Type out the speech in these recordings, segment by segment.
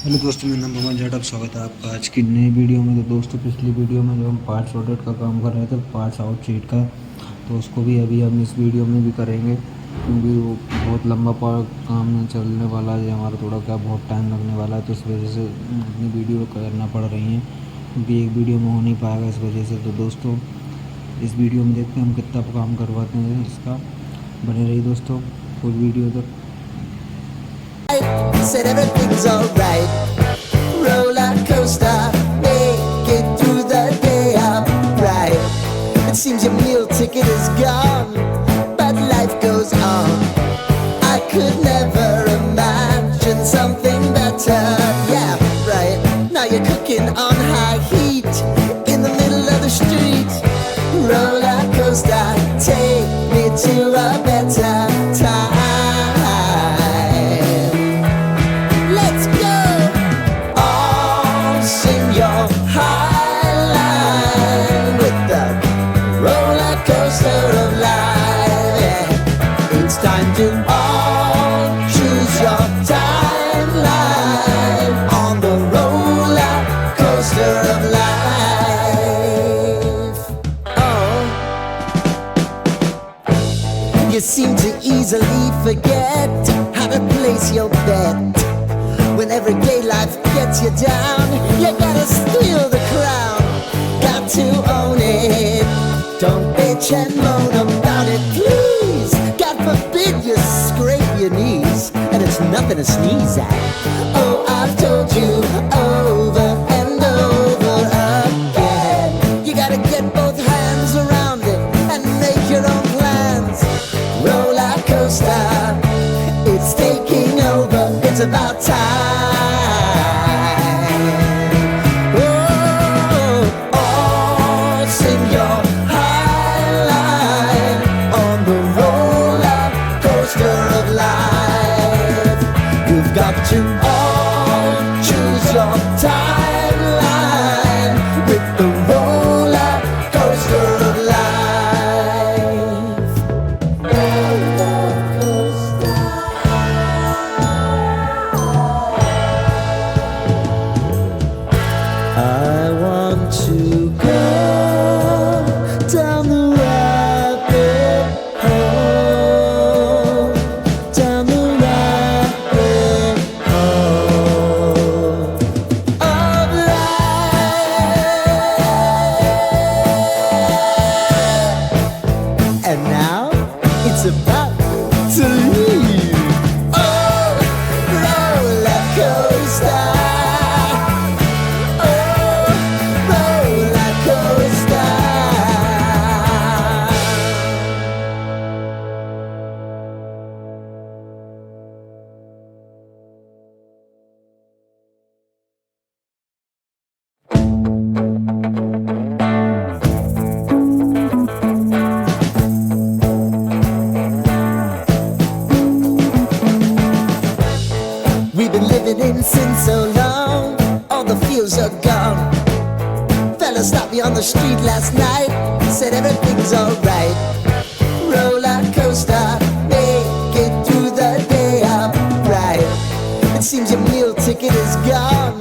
Hello दोस्तों, मेरा नाम मोहम्मद जाट। स्वागत है आपका आज की नई वीडियो में। तो दोस्तों, पिछली वीडियो में जो हम पार्ट्स ऑडिट का काम कर रहे थे, पार्ट्स आउटशीट का, तो उसको भी अभी हम इस वीडियो में भी करेंगे, क्योंकि वो बहुत लंबा काम नहीं चलने वाला है हमारा, थोड़ा क्या बहुत टाइम लगने वाला है। तो इस वजह से इतनी वीडियो करना पड़ रही हैं, क्योंकि एक वीडियो में हो नहीं पाएगा इस वजह से। तो दोस्तों, इस वीडियो में देखते हैं हम कितना काम करवाते हैं इसका। बने रहिए दोस्तों फुल वीडियो तक। Said everything's alright. Roller coaster, make it through the day upright. It seems your meal ticket is gone, but life goes on. I could never imagine something better. Yeah, right. Now you're cooking on high heat in the middle of the street. Roller coaster, take me to a better time. Time to all choose your timeline on the roller coaster of life. Oh, you seem to easily forget how to place your bet. When everyday life gets you down, you gotta steal the crown. Got to own it. Don't bitch and moan about it, please. God forbid you scrape your knees, and it's nothing to sneeze at. Oh, I've told you over and over again, you gotta get both hands around it and make your own plans. Roller coaster, it's taking over, it's about time. Oh, sing your to all choose your timeline with the roller coaster of life. Roller coaster. I want to go down the rabbit hole, down the rabbit of life. And now it's about to leave. Oh, roller coaster. Oh, roller coaster. We've been living in sin so long, all the feels are gone. Fella stopped me on the street last night, said everything's alright. Roller coaster, make it through the day upright. It seems your meal ticket is gone,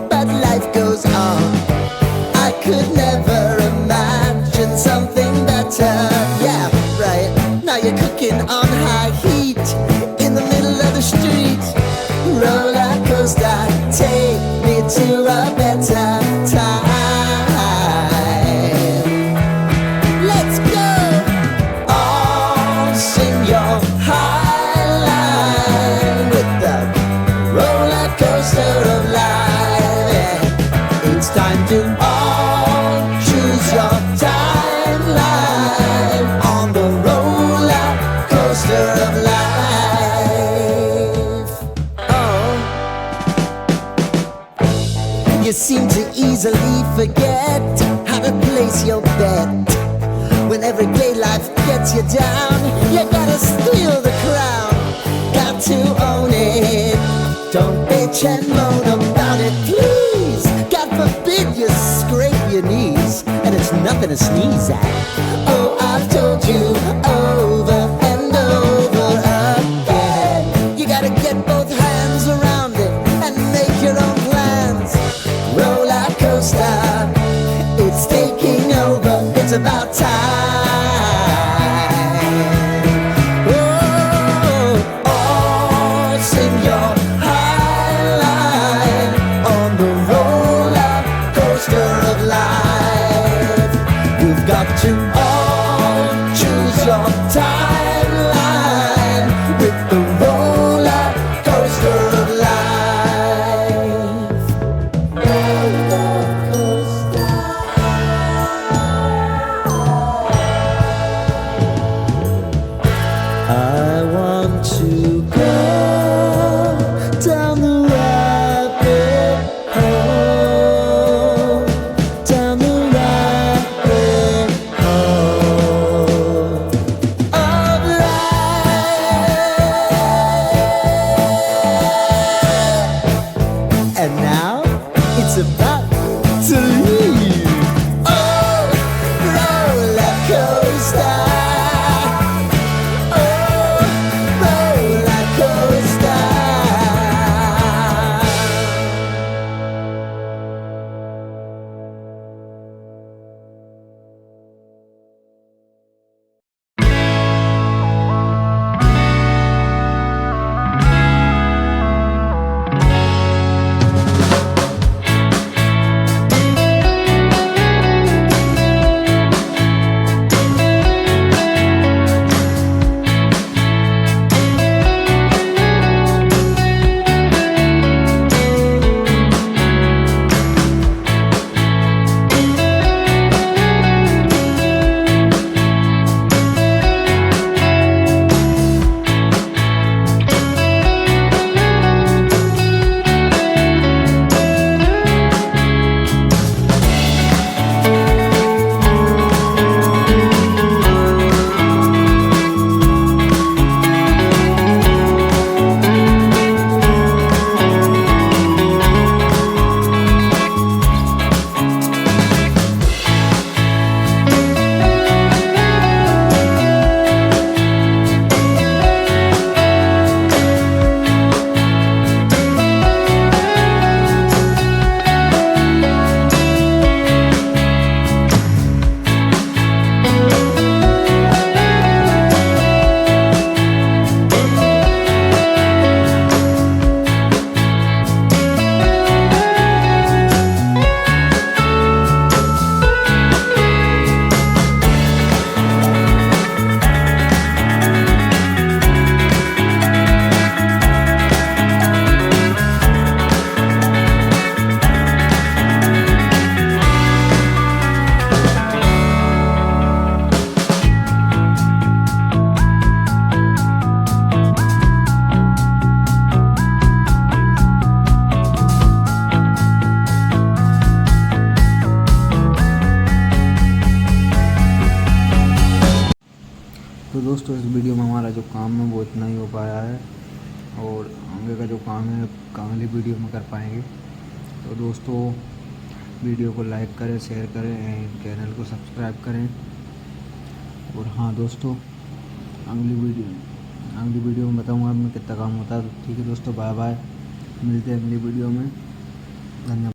but life goes on. I could never imagine something better. Yeah, right. Now you're cooking on high heat in the middle of the street. Roller coaster, take me to a better time. Let's go. All sing your highline with the roller coaster of life. It's time to all choose your timeline on the roller coaster of life. You seem to easily forget how to place your bet. When everyday life gets you down, you gotta steal the crown. Got to own it. Don't bitch and moan about it, please. God forbid you scrape your knees, and it's nothing to sneeze at. Oh, I've told you over and over again, you gotta get both hands around it and make your own about time. Oh, sing your high line on the roller coaster of life. You've got to all choose your timeline with the roller coaster of life. Roller coaster. I want to go down the rabbit hole, down the rabbit hole of life. And now it's about to leave. Oh, roller coaster. तो दोस्तों इस video में हमारा जो काम है वो इतना ही हो पाया है, और आगे का जो काम है अगली वीडियो में कर पाएंगे। तो दोस्तों वीडियो को लाइक करें, शेयर करें एंड चैनल को सब्सक्राइब करें। और हाँ दोस्तों, अगली वीडियो में बताऊँगा मैं कितना काम होता है। तो ठीक है दोस्तों, बाय बाय, मिलते हैं अगली वीडियो में। धन्यवाद।